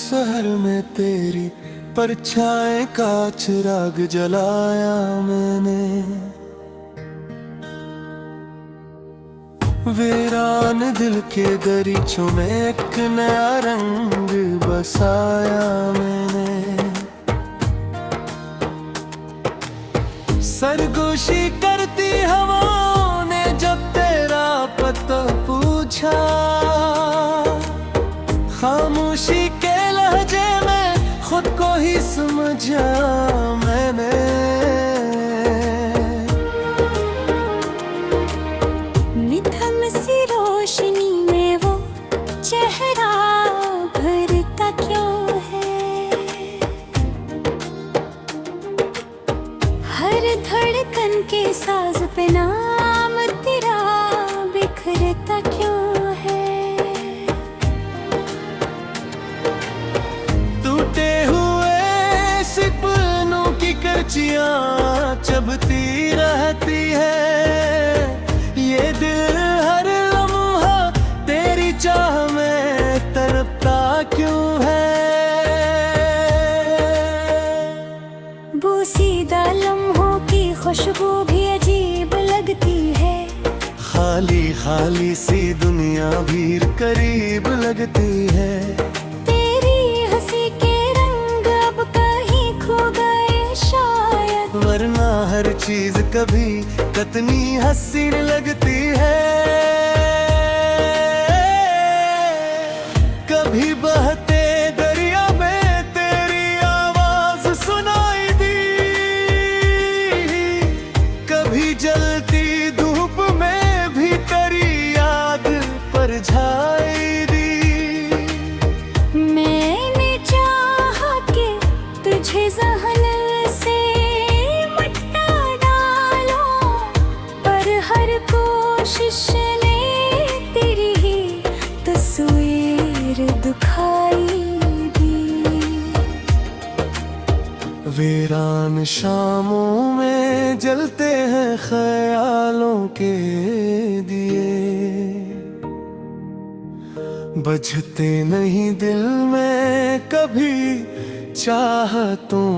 शहर में तेरी परछाएं का चिराग जलाया मैंने। वीरान दिल के दरीचों में एक नया रंग बसाया मैंने। सरगोशी करती हवाओं ने जब तेरा पता पूछा, खामोशी के लहजे में खुद को ही समझा मैंने। निधम सी रोशनी में वो चेहरा भरता क्यों है, हर धड़कन के साज पे नाम तेरा बिखरता क्यों है। टूटे हुए सपनों की करचियां चबती रहती है, ये दिल हर लम्हा तेरी चाह में तड़पता क्यों है। बोसीदा लम्हों की खुशबू भी अजीब लगती है, खाली खाली सी दुनिया भी करीब लगती है। तेरी हंसी के रंग अब कहीं खो गए शायद, वरना हर चीज कभी कितनी हसीन लगती है। कभी बहते दरिया में तेरी आवाज सुनाई दी, कभी जलती धूप में भी तेरी याद परछाई दी। मैंने चाहा कि तुझे ज़हन से मिटा डालो, पर हर कोशिश ने तेरी ही तस्वीर दिखाई दी। वीरान शामों में जलते हैं ख्यालों के दिए, बजते नहीं दिल में कभी चाहतों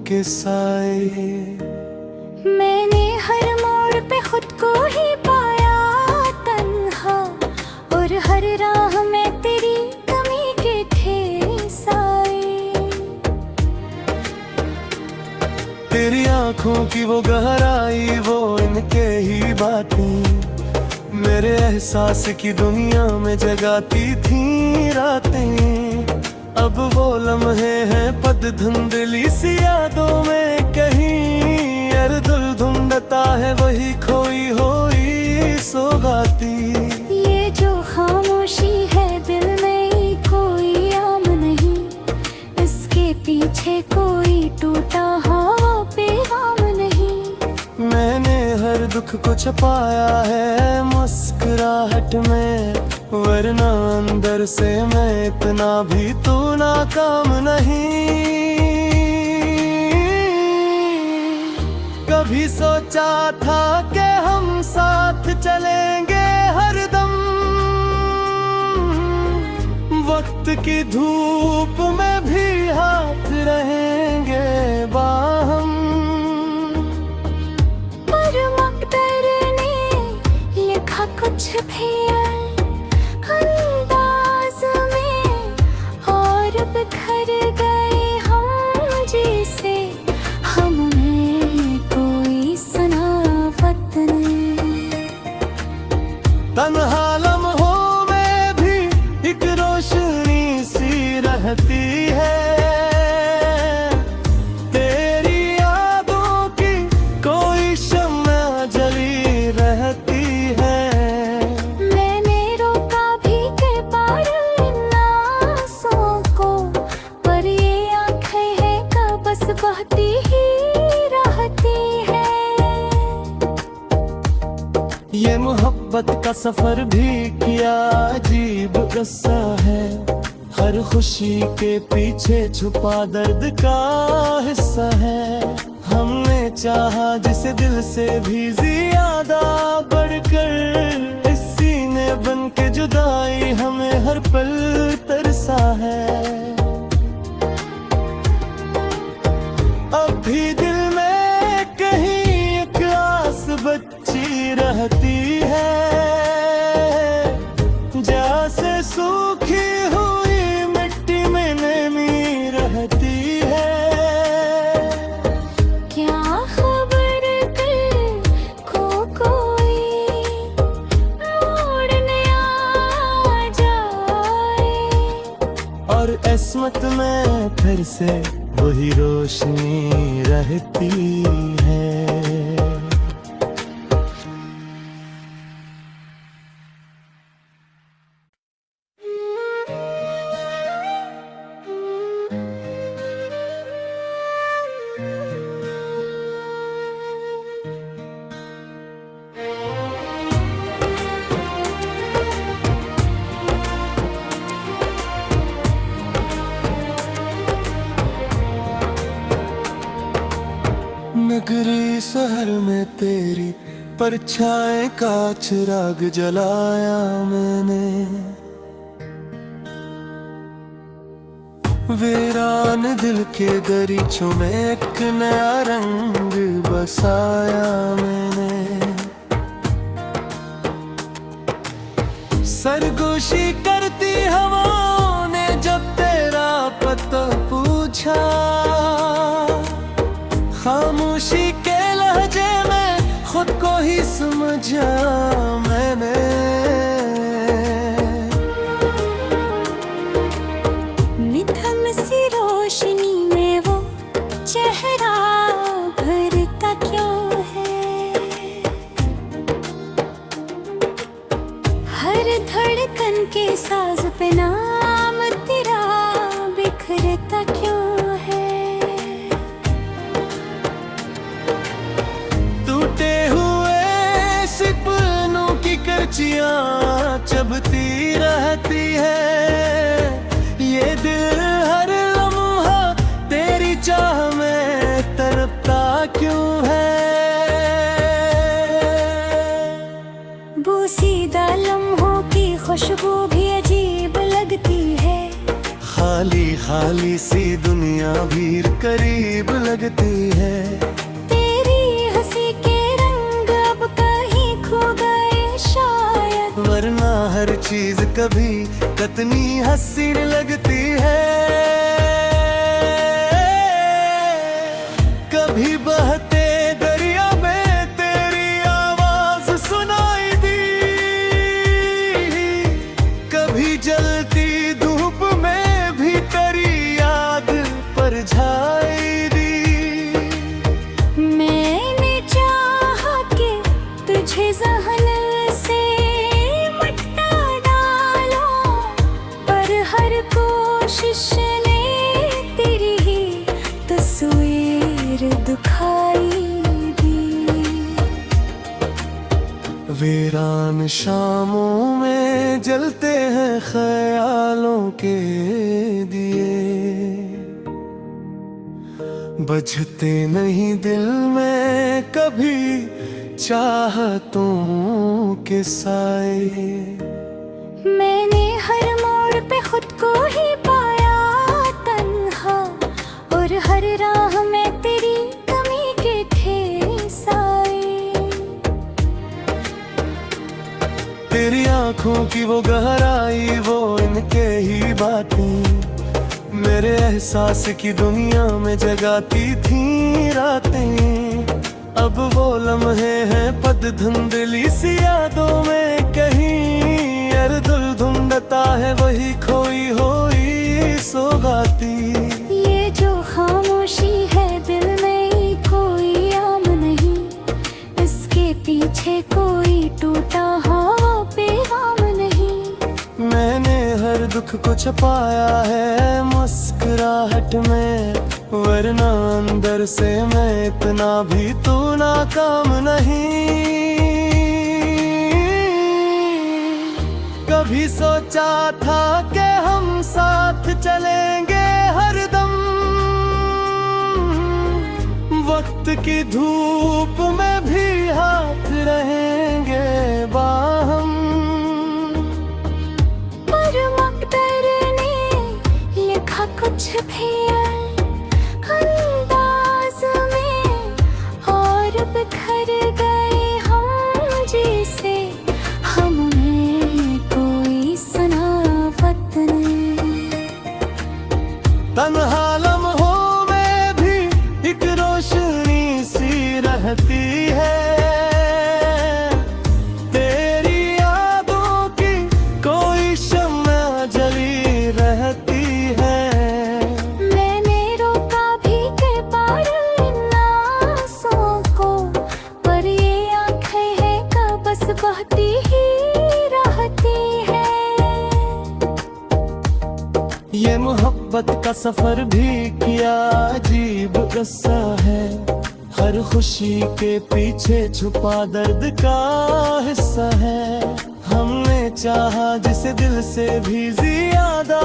के साए। मैंने हर मोड़ पे खुद को ही पाया तन्हा, और हर राह में तेरी कमी के थे साए। तेरी आंखों की वो गहराई, वो इनके ही बातें मेरे एहसास की दुनिया में जगाती थी रातें। अब वो लम्हे हैं पद धुंधली सी यादों में कहीं, अर्दुल ढूंढता है वही खोई हुई सौगाती। ये जो खामोशी है दिल में कोई आम नहीं, इसके पीछे कोई टूटा हवा पैगाम नहीं। मैंने हर दुख को छुपाया है मुस्कुराहट में, वरना अंदर से मैं इतना भी तो नाकाम नहीं। कभी सोचा था कि हम साथ चलेंगे हरदम, वक्त की धूप में भी हाथ रहेंगे बाहम। पर मकदर ने लिखा कुछ भी अंदाज में, और बिखर गए हम जैसे हम में कोई सनावत नहीं। तन्हा लम्हों में भी एक रोशनी सी रहती है, तेरी यादों की कोई शम्मा जली रहती है। मैंने रोका भी कई बार इन आंसुओं को, पर ये आँखें हैं का बस बहती ही रहती है। ये मोहब्बत का सफर भी किया अजीब किस्सा है, हर खुशी के पीछे छुपा दर्द का हिस्सा है। हमने चाहा जिसे दिल से भी ज्यादा बढ़कर, इस सीने बन के जुदाई हमें हर पल तरसा है। रहती है, जैसे सूखी हुई मिट्टी में नमी रहती है। क्या खबर कल को कोई मोड़ने आ जाए, और किस्मत में फिर से वही रोशनी रहती है। नगरी शहर में तेरी परछाएं का चिराग जलाया मैंने, वीरान दिल के दरीचों में एक नया रंग बसाया मैंने। सरगोशी करती हवाओं ने जब तेरा पता पूछा, खामोशी के लहजे में खुद को ही समझा मैंने। निधन सी रोशनी में वो चेहरा भरता क्यों है, हर धड़कन के साज पे नाम तेरा बिखरता क्यों है। टूटे हुए सपनों की करचियां चबती रहती है, ये दिल हर लम्हा तेरी चाह में तड़पता क्यों है। बोसीदा लम्हों की खुशबू भी अजीब लगती है, खाली खाली सी दुनिया भी करीब लगती है। तेरी हंसी के रंग अब कहीं खो गए शायद, वरना हर चीज कभी कितनी हसीन लगती है। कभी बहते दरिया में तेरी आवाज सुनाई दी, कभी जलती धूप में भी तेरी याद परछाई दी। मैंने चाहा कि तुझे ज़हन से मिटा डालो, पर हर कोशिश ने तेरी ही तस्वीर दिखाई दी। वीरान शामों में जलते हैं ख्यालों के दिए, बजते नहीं दिल में कभी चाहतों के साए। मैंने हर मोड़ पे खुद को ही पाया तन्हा, और हर राह में तेरी कमी के थे साए। तेरी आंखों की वो गहराई, वो इनके ही बातें मेरे एहसास की दुनिया में जगाती थी रातें। अब वो लम्हे हैं पद धुंधली सी यादों में कहीं, अर्दुल ढूंढता है वही खोई हुई सौगाती। ये जो खामोशी है दिल में कोई आम नहीं, इसके पीछे कोई टूटा हुआ पैगाम नहीं। मैंने हर दुख को छुपाया है मुस्कुराहट में, वरना अंदर से मैं इतना भी तो नाकाम नहीं। कभी सोचा था कि हम साथ चलेंगे हरदम, वक्त की धूप में भी हाथ रहेंगे बाहम। पर मकदर ने लिखा कुछ भी अंदाज में, और बिखर गए हम मोहब्बत का सफर भी किया, अजीब किस्सा है। हर खुशी के पीछे छुपा दर्द का हिस्सा है। हमने चाहा जिसे दिल से भी ज्यादा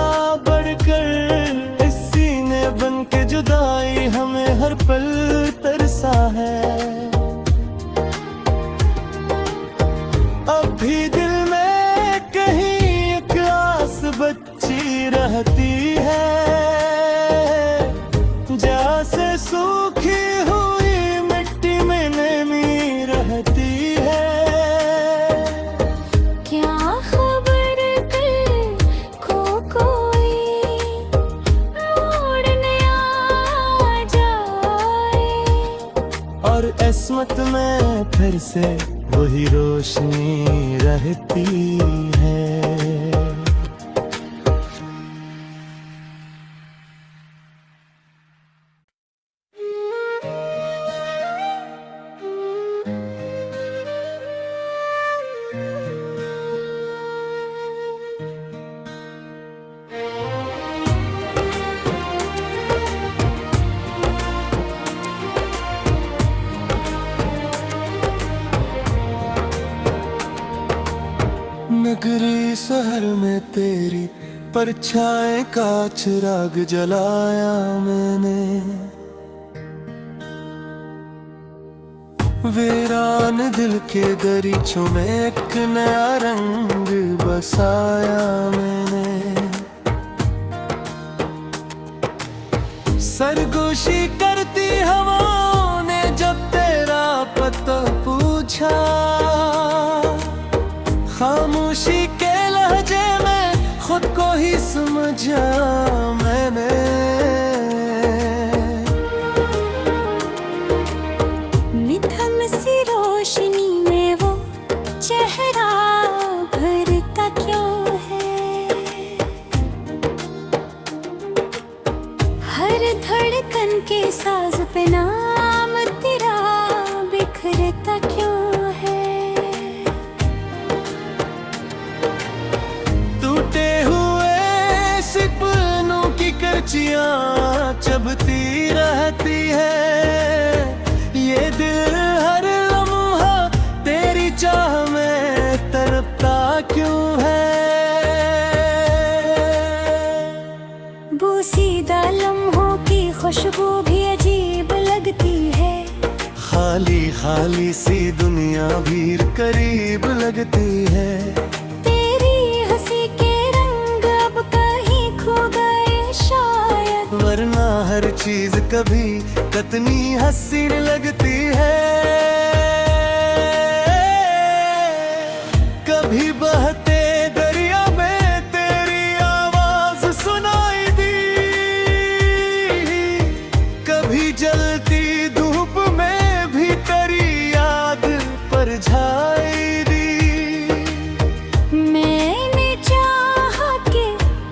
बढ़कर, इस सीने बन के जुदाई हमें हर पल तरसा है। अब भी दिल में कहीं एक आस बच्ची रहती है, जैसे सूखी हुई मिट्टी में नमी रहती है। क्या खबर कल को कोई मोड़ने आ जाए, और किस्मत में फिर से वही रोशनी रहती है। नगरी शहर में तेरी परछाएं का चिराग जलाया मैंने, वीरान दिल के दरीचों में एक नया रंग बसाया मैंने। सरगोशी करती हवाओं ने जब तेरा पता पूछा, खामोशी के लहजे में खुद को ही समझा मैंने। निधन सी रोशनी में वो चेहरा भरता क्यों है, हर धड़कन के साज पे नाम तेरा बिखरता क्यों है। टूटे हुए सपनों की करचियां चबती रहती है, ये दिल हर लम्हा तेरी चाह में तड़पता क्यों है। बोसीदा लम्हों की खुशबू भी अजीब लगती है, खाली खाली सी दुनिया भी करीब लगती है। तेरी हंसी के रंग अब कहीं खो गए शायद, वरना हर चीज कभी कितनी हसीन लगती है। कभी बहते दरिया में तेरी आवाज सुनाई दी, कभी जलती धूप में भी तेरी याद परछाई दी। मैंने चाहा कि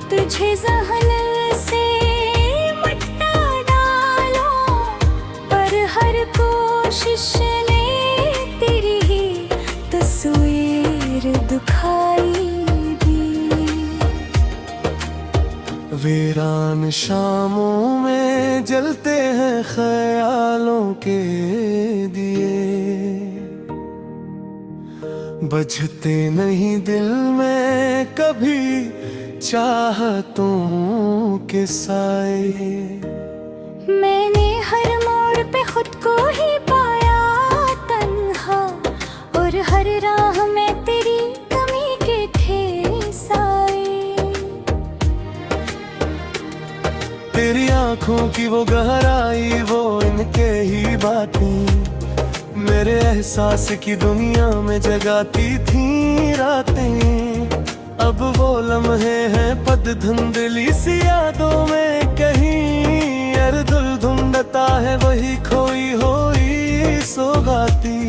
तुझे ज़हन से मिटा डालो, पर हर कोशिश ने तेरी ही तस्वीर दिखाई दी। वीरान शामों में जलते हैं ख्यालों के दिए, बजते नहीं दिल में कभी चाहतों के साए। मैंने हर मोड़ पे खुद को ही पाया तन्हा, और हर राह में तेरी कमी के थे साए। तेरी आंखों की वो गहराई, वो इनके ही बातें मेरे एहसास की दुनिया में जगाती थी रातें। अब वो लम्हे हैं पद धुंधली सी यादों में, कहीं अर्दुल ढूंढता है वही खोई हुई सौगाती।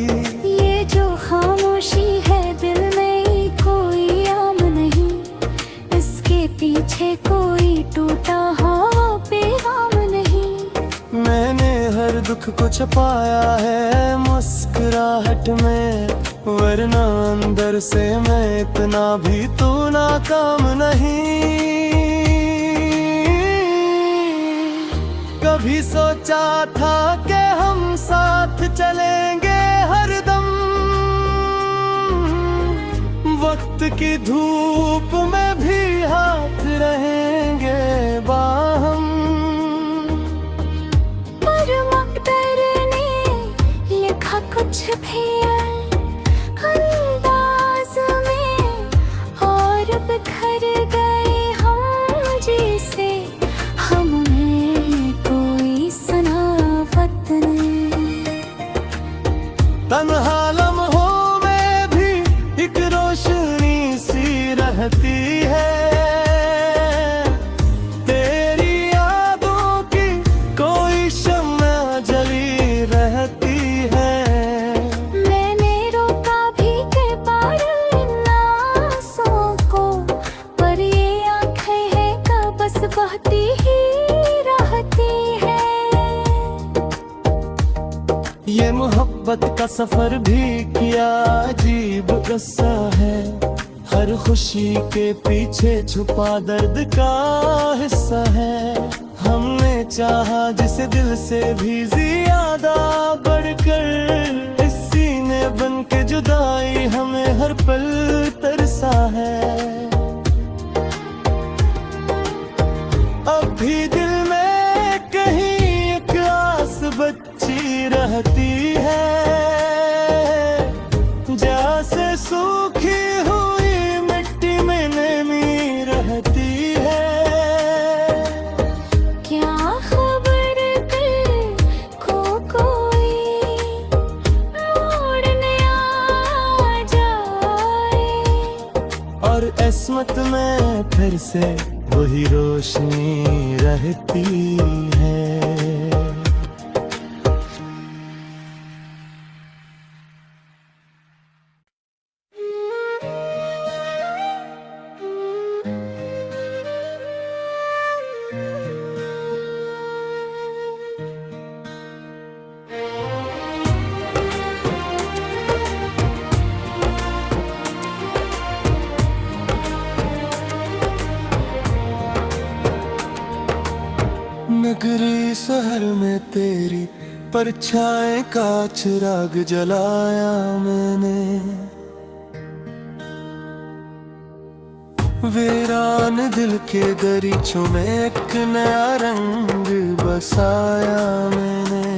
ये जो खामोशी है दिल में कोई आम नहीं, इसके पीछे कोई टूटा हुआ पैगाम नहीं। मैंने हर दुख को छुपाया है मुस्कुराहट में, वरना अंदर से मैं इतना भी तो नाकाम नहीं। कभी सोचा था कि हम साथ चलेंगे हरदम, वक्त की धूप में भी हाथ रहेंगे बाहम। पर मकदर ने लिखा कुछ भी अंदाज में, और बिखर गए हम जैसे हमने कोई सनावत नहीं। तन्हा लम्हों में भी एक रोशनी सी रहती है, तेरी यादों की कोई शम्मा जली रहती है। मैंने रोका भी के पार इन आंसुओं को, पर ये आंखें हैं का बस बहती ही रहती है। ये मोहब्बत का सफर भी किया अजीब किस्सा है, हर खुशी के पीछे छुपा दर्द का हिस्सा है। हमने चाहा जिसे दिल से भी ज्यादा बढ़कर, इस सीने बन के जुदाई हमें हर पल तरसा है। अब भी दिल में कहीं एक आस बच्ची रहती है, जैसे सूखी हुई मिट्टी में नमी रहती है। क्या खबर कल को कोई मोड़ने आ जाए, और किस्मत में फिर से वही रोशनी रहती है। नगरी शहर में तेरी परछाएं का चिराग जलाया मैंने, वीरान दिल के दरीचों में एक नया रंग बसाया मैंने।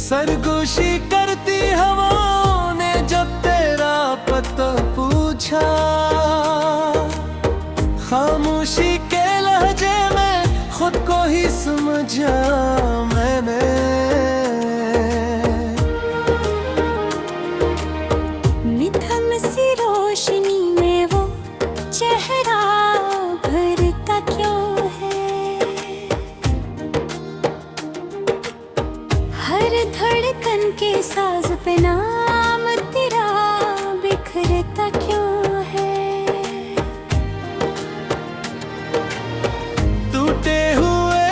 सरगोशी करती हवाओं ने जब तेरा पता पूछा, खामोशी के लहजे में खुद को ही समझा मैंने। निधन सी रोशनी में वो चेहरा भरता क्यों है, हर धड़कन के साज पे नाम तेरा बिखरता क्यों है। टूटे हुए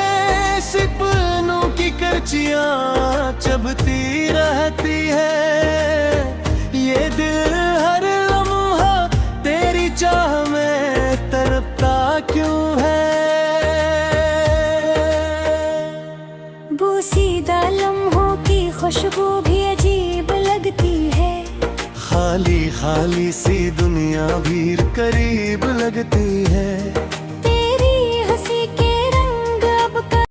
सपनों की करचियां चबती रहती है, ये दिल हर लम्हा तेरी चाह में तड़पता क्यों है। बोसीदा लम्हों की खुशबू भी अजीब लगती है, खाली खाली सी दुनिया भी करीब लगती है।